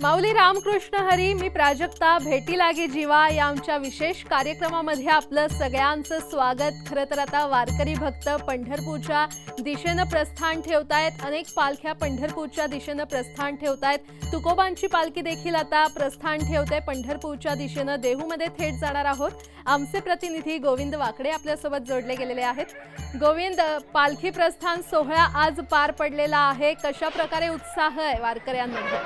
माऊली रामकृष्ण हरी, मी प्राजक्ता. भेटी लागे जीवा या आमच्या विशेष कार्यक्रमामध्ये आपलं सगळ्यांचं स्वागत. खरं तर आता वारकरी भक्त पंढरपूरच्या दिशेनं प्रस्थान ठेवतायत. अनेक पालख्या पंढरपूरच्या दिशेनं प्रस्थान ठेवतायत. तुकोबांची पालखी देखील आता प्रस्थान ठेवते पंढरपूरच्या दिशेनं. देहूमध्ये थेट जाणार आहोत. आमचे प्रतिनिधी गोविंद वाकडे आपल्यासोबत जोडले गेलेले आहेत. गोविंद, पालखी प्रस्थान सोहळा आज पार पडलेला आहे. कशा प्रकारे उत्साह आहे वारकऱ्यांमध्ये?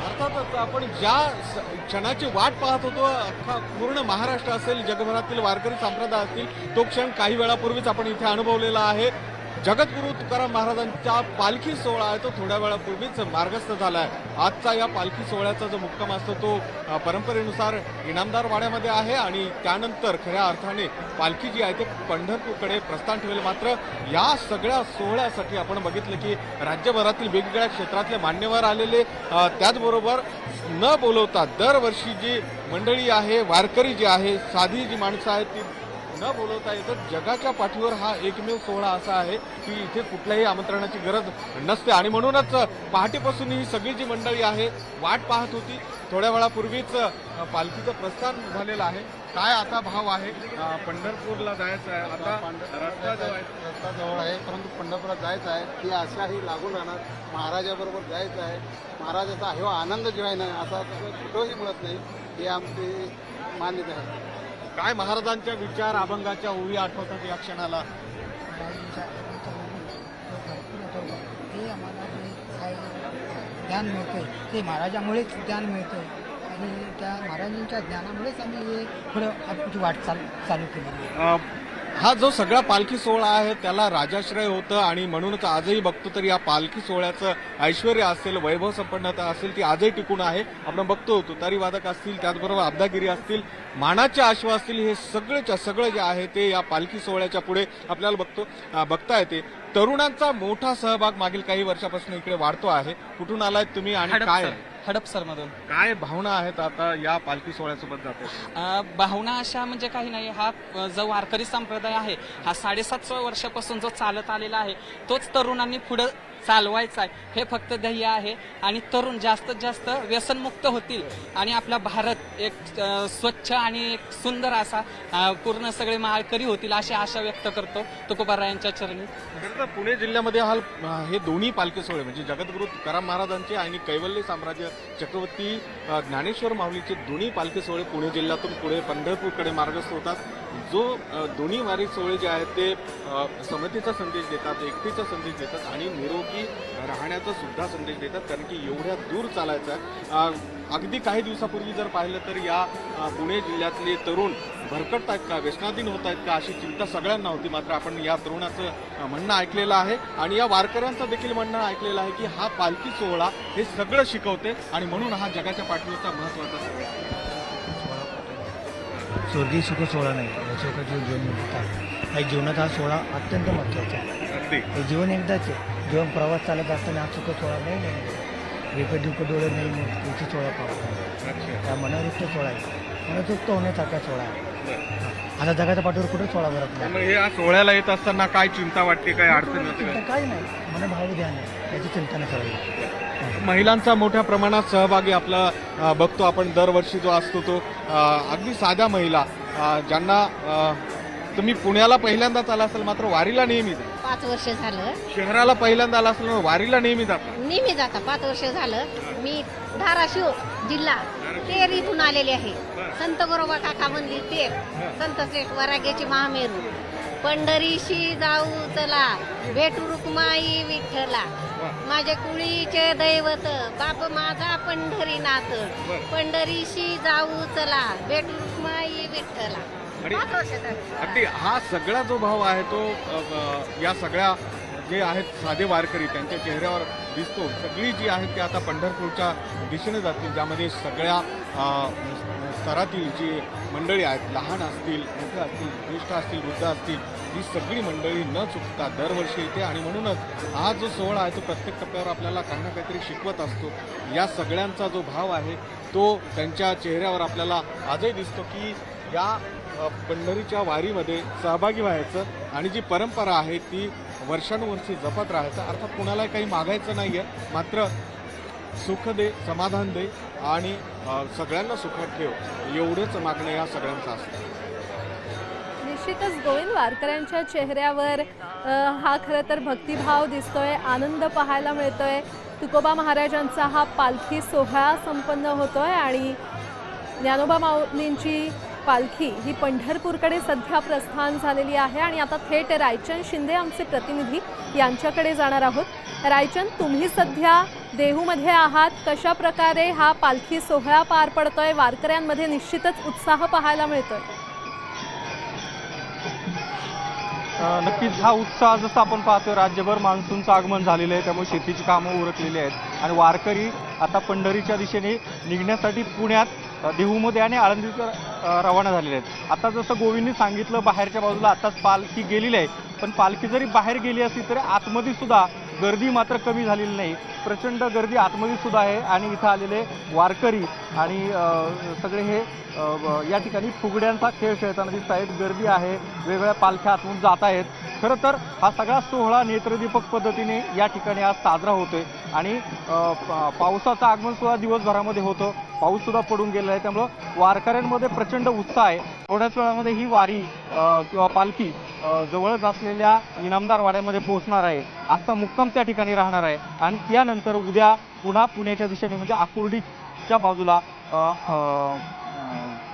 अर्थातच आपण ज्या क्षणाची वाट पाहत होतो, अख्खा पूर्ण महाराष्ट्र असेल, जगभरातील वारकरी संप्रदाय असतील, तो क्षण काही वेळापूर्वीच आपण इथे अनुभवलेला आहे. जगद्गुरू तुकाराम महाराजांचा पालखी सोहळा आहे तो थोड्या वेळापूर्वीच मार्गस्थ झाला आहे. आजचा या पालखी सोहळ्याचा जो मुक्काम असतो तो परंपरेनुसार इनामदार वाड्यामध्ये आहे आणि त्यानंतर खऱ्या अर्थाने पालखी जी आहे ते पंढरपूरकडे प्रस्थान ठेवेल. मात्र या सगळ्या सोहळ्यासाठी आपण बघितलं की राज्यभरातील वेगवेगळ्या क्षेत्रातले मान्यवर आलेले, त्याचबरोबर न बोलवता दरवर्षी जी मंडळी आहे, वारकरी जी आहे, साधी जी माणसं आहेत ती न बोलवता येतं. जगाच्या पाठीवर हा एकमेव सोहळा असा आहे की इथे कुठल्याही आमंत्रणाची गरज नसते आणि म्हणूनच पहाटेपासून ही सगळी जी मंडळी आहे वाट पाहत होती. थोड्या वेळापूर्वीच पालखीचं प्रस्थान झालेलं आहे. काय आता भाव आहे? पंढरपूरला जायचं आहे, आता रस्ता जवळ आहे, परंतु पंढरपुरात जायचं आहे ती आशाही लागून राहणार. महाराजाबरोबर जायचं आहे. महाराजाचा हा आनंद जो आहे ना असा कुठंही मिळत नाही, हे आमची मान्यता आहे. काय महाराजांच्या विचार अभंगाच्या ओळी आठवतात या क्षणाला? ते आम्हाला काय ज्ञान मिळतं ते महाराजामुळेच ज्ञान मिळतं आणि त्या महाराजांच्या ज्ञानामुळेच आम्ही हे पुढं आमची वाटचाल चालू केली. हा जो सगळा पालखी सोहळा आहे त्याला राजाश्रय होतं आणि म्हणूनच आजही बघतो तर या पालखी सोहळ्याचं ऐश्वर्य असेल, वैभव संपन्नता असेल ती आजही टिकून आहे. आपण बघतो तुतारी वादक असतील, त्याचबरोबर अब्दागिरी असतील, मानाचे आश्व असतील, हे सगळेच्या सगळं जे आहे ते या पालखी सोहळ्याच्या पुढे आपल्याला बघता येते. तरुणांचा मोठा सहभाग मागील काही वर्षापासून इकडे वाढतो आहे. कुठून आलात तुम्ही आणि काय हडपसर मधून काय भावना आहेत आता या पालखी सोहळ्यासोबत जाते? भावना अशा म्हणजे काही नाही. हा जो वारकरी संप्रदाय आहे हा 750 वर्षापासून जो चालत आलेला आहे तोच तरुणांनी पुढे चालवायचा आहे. हे फक्त ध्येय आहे आणि तरुण जास्तीत जास्त व्यसनमुक्त होतील आणि आपला भारत एक स्वच्छ आणि एक सुंदर असा पूर्ण सगळे माळकरी होतील अशी आशा व्यक्त करतो तुकोबारायांच्या चरणी. पुणे जिल्ह्यामध्ये हे दोन्ही पालखी सोहळे म्हणजे जगद्गुरू तुकाराम महाराजांचे आणि कैवल्य साम्राज्य चक्रवर्ती ज्ञानेश्वर माऊलीचे दोन्ही पालखी सोहळे पुणे जिल्ह्यातून पुढे पंढरपूरकडे मार्गस्थ होतात. जो दोन्ही वारी सोहळे जे आहेत ते समतेचा संदेश देतात, एकतेचा संदेश देतात आणि निरोगी राहण्याचा सुद्धा संदेश देतात. कारण की एवढ्या दूर चालायचं आहे. अगदी काही दिवसापूर्वी जर पाहिलं तर या पुणे जिल्ह्यातले तरुण भरकटत आहेत का, व्यसनाधीन होत आहेत का, अशी चिंता सगळ्यांना होती. मात्र आपण या तरुणाचं म्हणणं ऐकलेलं आहे आणि या वारकऱ्यांचं देखील म्हणणं ऐकलेलं आहे की हा पालखी सोहळा हे सगळं शिकवते आणि म्हणून हा जगाच्या पाठीवरचा महत्वाचा सोहळा. स्वर्गीय सुख सोहळा नाही, अशोकाचे जीवन म्हणतात. या जीवनात हा सोहळा अत्यंत महत्त्वाचा आहे. अगदी हे जीवन एकदाच आहे. जेव्हा प्रवास चालत असताना हा सुख सोहळा नाही रेपडुक डोळे नाही मग त्याची सोहळा पाहतो. हा मनोरुक्त सोहळा आहे, मनोतृप्त होण्यासारखा सोहळा आहे. आता जगाच्या पाठीवर कुठे सोहळा भरत नाही. हे या सोहळ्याला येत असताना काय चिंता वाटते, काय अडचण होते? काही नाही, मनभावी ध्यान आहे, याची चिंता नाही करावी. महिलांचा मोठ्या प्रमाणात सहभागी आपला बघतो आपण दरवर्षी जो असतो तो अगदी साध्या महिला ज्यांना तुम्ही पुण्याला पहिल्यांदाच आला असेल मात्र वारीला नेहमी 5 वर्ष झालं. शहराला पहिल्यांदा आला असेल वारीला नेहमी जाता 5 वर्ष झालं. मी धाराशिव जिल्हा तेर इथून आलेले आहे. संत गोरोबा काका मंदिर तेर, संत श्रेष्ठ वराग्याची महामेरू. पंढरीशी जाऊ चला, भेटू रुक्माई विठ्ठला, माझ्या कुळीचे दैवत बाप माझा पंढरीनाथ. पंढरीशी जाऊ चला, भेटू रुक्माई विठ्ठला. अगदी हा सगळा जो भाव आहे तो या सगळ्या जे आहेत साधे वारकरी त्यांच्या चेहऱ्यावर दिसतो. सगळी जी आहेत ती आता पंढरपूरच्या दिशेने जातील, ज्यामध्ये सगळ्या स्तरातील जी मंडळी आहेत, लहान असतील, मोठे असतील, ज्येष्ठ असतील, वृद्ध असतील, ही सगळी मंडळी न चुकता दरवर्षी येते आणि म्हणूनच हा जो सोहळा आहे तो प्रत्येक टप्प्यावर आपल्याला काही ना काहीतरी शिकवत असतो. या सगळ्यांचा जो भाव आहे तो त्यांच्या चेहऱ्यावर आपल्याला आजही दिसतो की या पंढरीच्या वारीमध्ये सहभागी व्हायचं आणि जी परंपरा आहे ती वर्षानुवर्षी जपत राहायचं. अर्थात कुणालाही काही मागायचं नाही आहे, मात्र सुख दे, समाधान दे आणि सगळ्यांना सुखात ठेव एवढंच मागणं या सगळ्यांचं असतं. निश्चितच गोविंद, वारकऱ्यांच्या चेहऱ्यावर हा खरं तर भक्तिभाव दिसतोय, आनंद पाहायला मिळतोय. तुकोबा महाराजांचा हा पालखी सोहळा संपन्न होतोय आणि ज्ञानोबा माऊलींची पालखी ही पंढरपूरकडे सध्या प्रस्थान झालेली आहे आणि आता थेट रायचंद शिंदे आमचे प्रतिनिधी यांच्याकडे जाणार आहोत. रायचंद, तुम्ही सध्या देहूमध्ये आहात. कशा प्रकारे हा पालखी सोहळा पार पडतोय? वारकऱ्यांमध्ये निश्चितच उत्साह पाहायला मिळतोय. नक्कीच हा उत्साह जसं आपण पाहतोय, राज्यभर मान्सूनचं आगमन झालेलं आहे, त्यामुळे शेतीची कामं उरकलेली आहेत आणि वारकरी आता पंढरीच्या दिशेने निघण्यासाठी पुण्यात देहूमध्ये आणि आळंदीत रवाना झालेले आहेत. आता जसं गोविंदनी सांगितलं, बाहेरच्या बाजूला आताच पालखी गेलेली आहे, पण पालखी जरी बाहेर गेली असली तरी आतमध्ये सुद्धा गर्दी मात्र कमी झालेली नाही. प्रचंड गर्दी आतमध्ये सुद्धा आहे आणि इथं आलेले वारकरी आणि सगळे हे या ठिकाणी फुगड्यांचा खेळ खेळताना दिसत आहेत. गर्दी आहे, वेगवेगळ्या पालख्या आतून जात आहेत. खरं तर हा सगळा सोहळा नेत्रदीपक पद्धतीने या ठिकाणी आज साजरा होतोय आणि पावसाचं आगमन सुद्धा दिवसभरामध्ये होतं. पाऊस सुद्धा पडून गेलेला आहे, त्यामुळं वारकऱ्यांमध्ये प्रचंड उत्साह आहे. थोड्याच वेळामध्ये ही वारी किंवा पालखी जवळच असलेल्या इनामदार वाड्यामध्ये पोहोचणार आहे. आजचा मुक्काम त्या ठिकाणी राहणार आहे आणि त्यानंतर उद्या पुन्हा पुण्याच्या दिशेने म्हणजे आकुर्डीच्या बाजूला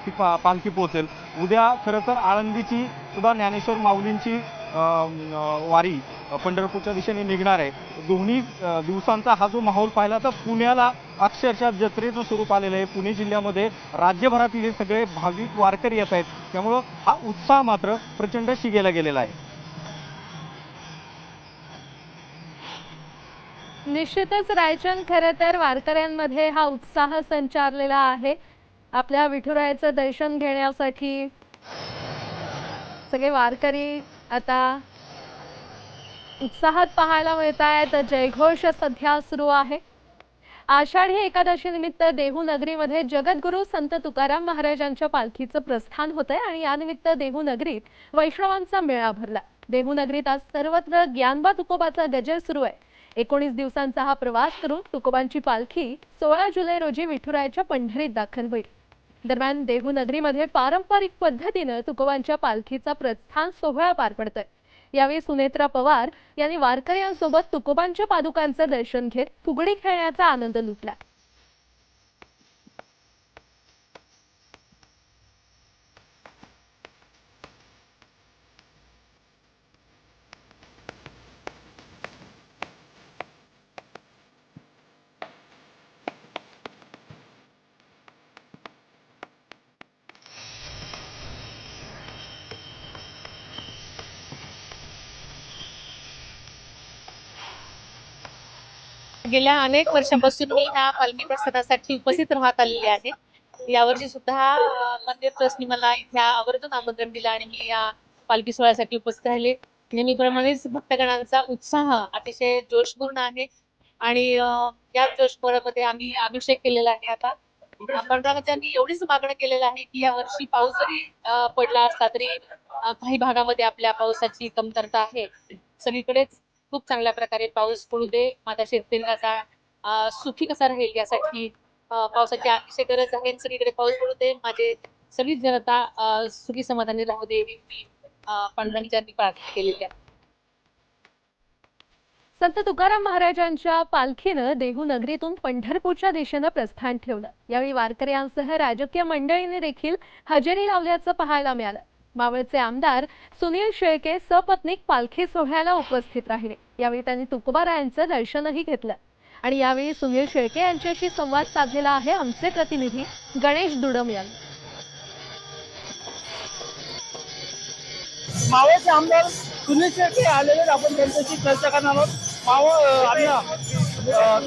ती पालखी पोहोचेल. उद्या खरं तर आळंदीची सुद्धा ज्ञानेश्वर माऊलींची वारी पंढरपूरच्या दिशेने निघणार आहे. दोन्ही दिवसांचा हा जो माहोल पाहिला तर पुण्याला अक्षरशः जत्रेचं स्वरूप आलेलं आहे. पुणे जिल्ह्यामध्ये राज्यभरातील सगळे भाविक वारकरी येत आहेत, त्यामुळं हा उत्साह मात्र प्रचंड शिगेला गेलेला आहे. निश्चितच रायचंद, खरं तर वारकऱ्यांमध्ये हा उत्साह संचारलेला आहे. आपल्या विठुरायाचं दर्शन घेण्यासाठी सगळे वारकरी आता उत्साहात पाहायला मिळत आहेत. जयघोष सध्या सुरू आहे. आषाढी एकादशी निमित्त देहू नगरीमध्ये जगद्गुरू संत तुकाराम महाराजांच्या पालखीचं प्रस्थान होतंय आणि यानिमित्त देहू नगरीत वैष्णवांचा मेळा भरला. देहू नगरीत आज सर्वत्र ज्ञानबा तुकोबाचा गजर सुरू आहे. 19 दिवसांचा हा प्रवास करून तुकोबांची पालखी 16 जुलै रोजी विठुरायाच्या पंढरीत दाखल होईल. दरम्यान देहू नगरीमध्ये पारंपरिक पद्धतीनं तुकोबांच्या पालखीचा प्रस्थान सोहळा पार पडतोय. यावेळी सुनेत्रा पवार यांनी वारकऱ्यांसोबत तुकोबांच्या पादुकांचं दर्शन घेत फुगडी खेळण्याचा आनंद लुटला. गेल्या अनेक वर्षांपासून मी ह्या पालखी प्रस्थानासाठी उपस्थित राहत आलेले आहे. यावर्षी सुद्धा मंदिर ट्रस्टनी मला इथे आवर्जून आमंत्रण दिलं आणि मी या पालखी सोहळ्यासाठी उपस्थित राहिले. नेहमीप्रमाणेच भक्तगणांचा उत्साह अतिशय जोशपूर्ण आहे आणि या जोशपूर्णामध्ये आम्ही अभिषेक केलेला आहे. आता पंढरपूरच्यांनी एवढीच मागणं केलेलं आहे की या वर्षी पाऊस जरी पडला असला तरी काही भागामध्ये आपल्या पावसाची कमतरता आहे. सगळीकडेच खूप चांगल्या प्रकारे पाऊस पडू दे, माझा शेतकऱ्याचा सुखी कसा राहील यासाठी पावसाची अतिशय गरज आहे. सगळीकडे पाऊस पडू दे, माझे सगळी जनता सुखी समाधानी राहू दे, मी पंढरीच्यांनी प्रार्थना केलेली आहे. संत तुकाराम महाराजांच्या पालखीनं देहू नगरीतून पंढरपूरच्या दिशेनं प्रस्थान ठेवलं. यावेळी वारकऱ्यांसह राजकीय मंडळींनी देखील हजेरी लावल्याचं पाहायला मिळालं. मावळचे आमदार सुनील शेळके सपत्नीक पालखी सोहळ्याला उपस्थित राहिले. यावेळी त्यांनी तुकोबारायांचं दर्शनही घेतलं आणि यावेळी सुनील शेळके यांच्याशी संवाद साधलेला आहे आमचे प्रतिनिधी गणेश दुडम यांनी. मावळचे आमदार सुनील शेळके आलेले, आपण त्यांच्याशी चर्चा करणार आहोत.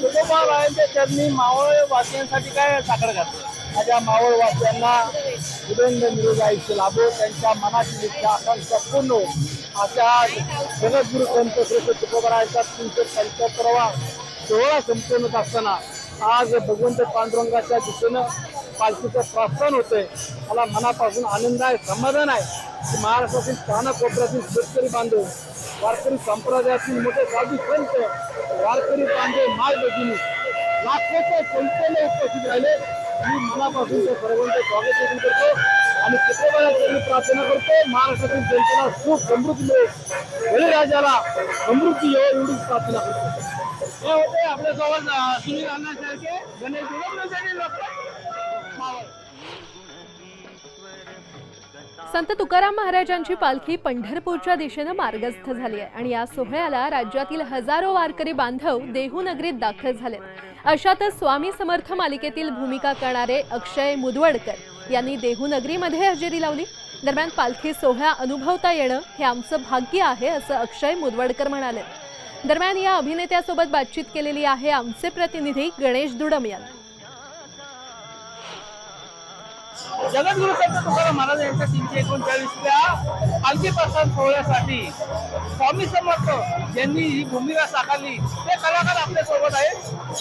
तुकोबारायांच्या चरणी मावळ वासियांसाठी काय साखर घातली? माझ्या मावळ वासियांना उदंड निरोगी आयुष्य लाभो, त्यांच्या मनाची इच्छा आकांक्षा पूर्ण हो अशा जगद्गुरु संत श्रेष्ठ तुकोबारायांचा 375वा सोहळा संपन्न होत असताना आज भगवंत पांडुरंगाच्या दिशेनं पालखीचं प्रस्थान होतंय. मला मनापासून आनंद आहे, समाधान आहे की महाराष्ट्रातील कानाकोपऱ्यातील शेतकरी बांधव, वारकरी संप्रदायातील मोठे साधू संत, वारकरी बांधव, माय भगिनी लाखोच्या संख्येने उपस्थित राहिले. मी मनापासून त्या सर्वांचे स्वागत करतो आणि तुकोबारायांची प्रार्थना करतो. महाराष्ट्रातील जनतेला सुख समृद्धी मिळो, बळीराजाला समृद्धी येऊ एवढीच प्रार्थना करतो. हे होते आपल्यासोबत सुनील अण्णासारखे गणेश संत तुकाराम महाराजांची पालखी पंढरपूरच्या दिशेनं मार्गस्थ झाली आहे आणि या सोहळ्याला राज्यातील हजारो वारकरी बांधव देहू नगरीत दाखल झालेत. अशातच स्वामी समर्थ मालिकेतील भूमिका करणारे अक्षय मुदवडकर यांनी देहू नगरीमध्ये हजेरी लावली. दरम्यान पालखी सोहळा अनुभवता येणं हे आमचं भाग्य आहे असं अक्षय मुदवडकर म्हणाले. दरम्यान या अभिनेत्यासोबत बातचीत केलेली आहे आमचे प्रतिनिधी गणेश दुडम यांनी. जगद्गुरु संत तुकाराम महाराज यांच्या 339व्या पालखी प्रस्थान सोहळ्यासाठी स्वामी समर्थ यांनी ही भूमिका साकारली. ते कलाकार आपल्या सोबत आहेत.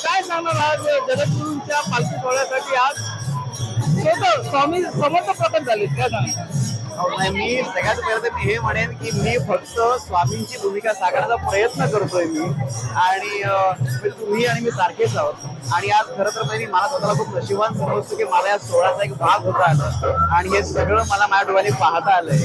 काय सांगणार आज जगद्गुरूंच्या पालखी सोहळ्यासाठी आज स्वतः स्वामी समर्थ प्रकट झाले, काय सांगणार? मी सगळ्यात पहिलं मी हे म्हणेन की मी फक्त स्वामींची भूमिका साकारण्याचा प्रयत्न करतोय मी, आणि तुम्ही आणि मी सारखेच आहोत. आणि आज खरं तर मला स्वतःला खूप नशिबान समजतो की मला या सोहळ्याचा एक भाग होता आला आणि हे सगळं मला माझ्या डोळ्याने पाहता आलंय.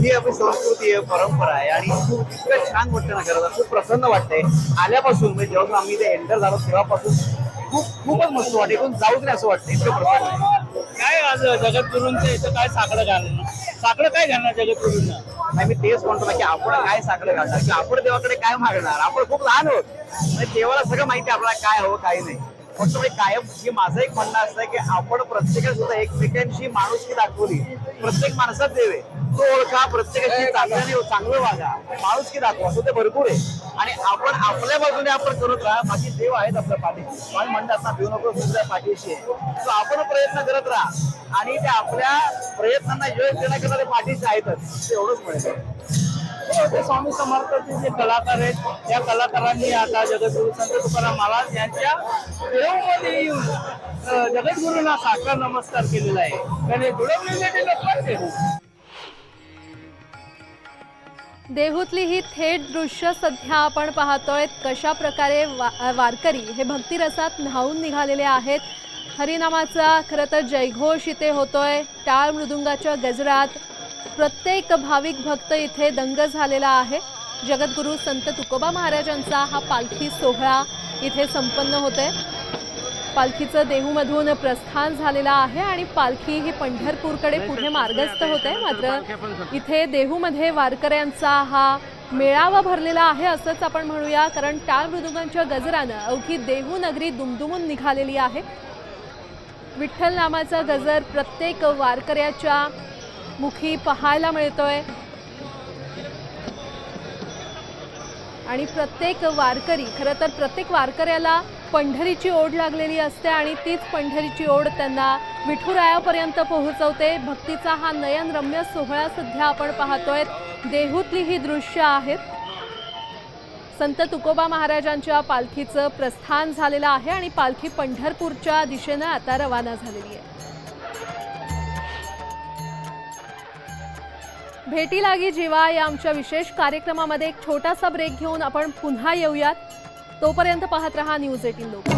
ही आपली संस्कृती आहे, परंपरा आहे आणि खूप इतकं छान वाटतं ना, खरं खूप प्रसन्न वाटतंय. आल्यापासून म्हणजे जेव्हा आम्ही ते एंटर झालो तेव्हापासून खूपच मस्त वाटते. इथून जाऊच नाही असं वाटतं, इतकं प्रसन्न आहे. काय आज जगद्गुरूंचं इथं काय साकडं घालणं, साकडं काय घालणार जगद्गुरूंना? नाही, मी तेच म्हणतो ना की आपण काय साकडं घालणार, की आपण देवाकडे काय मागणार. आपण खूप लहान आहोत, म्हणजे देवाला सगळं माहिती आहे आपल्याला काय हवं काय नाही. फक्त कायम हे माझं एक म्हणणं असतं की आपण प्रत्येकाला सुद्धा एकमेकांशी माणुसकी दाखवली, प्रत्येक माणसात देवे तो ओळखा, प्रत्येकाशी चांगलं वागा, माणुसकी दाखवा, असं ते भरपूर आहे. आणि आपण आपल्या बाजूने आपण करत राहा, बाकी देव आहेत आपल्या पाठीशी. मला म्हणतात ना, भिऊ नको दुसऱ्या पाठीशी आहे. तो आपण प्रयत्न करत राहा आणि ते आपल्या प्रयत्नांना यश देण्याकरता ते पाठीशी आहेतच, ते एवढंच मिळेल. ते स्वामी समर्थाचे जे कलाकार आहेत या कलाकारांनी आता जगद्गुरु संत तुकाराम महाराज यांच्या देवमध्ये येऊन जगद्गुरूंना साकार नमस्कार केलेला आहे. आणि देहूतली ही थेट दृश्य सध्या आपण पाहतोय. कशा प्रकारे वारकरी हे भक्तिरसात न्हावून निघालेले आहेत. हरिनामाचा खरं तर जयघोष इथे होतोय. टाळ मृदुंगाच्या गजरात प्रत्येक भाविक भक्त इथे दंग झालेला आहे. जगद्गुरू संत तुकोबा महाराजांचा हा पालखी सोहळा इथे संपन्न होतोय. पालखीचं देहूमधून प्रस्थान झालेलं आहे आणि पालखी ही पंढरपूरकडे पुढे मार्गस्थ होते. मात्र इथे देहूमध्ये वारकऱ्यांचा हा मेळावा भरलेला आहे असंच आपण म्हणूया, कारण टाळ मृदुंगांच्या गजरानं अवघी देहू नगरी दुमदुमून निघालेली आहे. विठ्ठल नामाचा गजर प्रत्येक वारकऱ्याच्या मुखी पाहायला मिळतोय आणि प्रत्येक वारकरी खरं तर प्रत्येक वारकऱ्याला पंढरीची ओढ लागलेली असते आणि तीच पंढरीची ओढ त्यांना विठुरायापर्यंत पोहोचवते. भक्तीचा हा नयनरम्य सोहळा सध्या आपण पाहतोय. देहूतली ही दृश्य आहेत. संत तुकोबा महाराजांच्या पालखीचं प्रस्थान झालेलं आहे आणि पालखी पंढरपूरच्या दिशेनं आता रवाना झालेली आहे. भेटी लागी जीवा या आमच्या विशेष कार्यक्रमामध्ये एक छोटासा ब्रेक घेऊन आपण पुन्हा येऊयात. तोपर्यंत पाहत रहा न्यूज 18 लोक.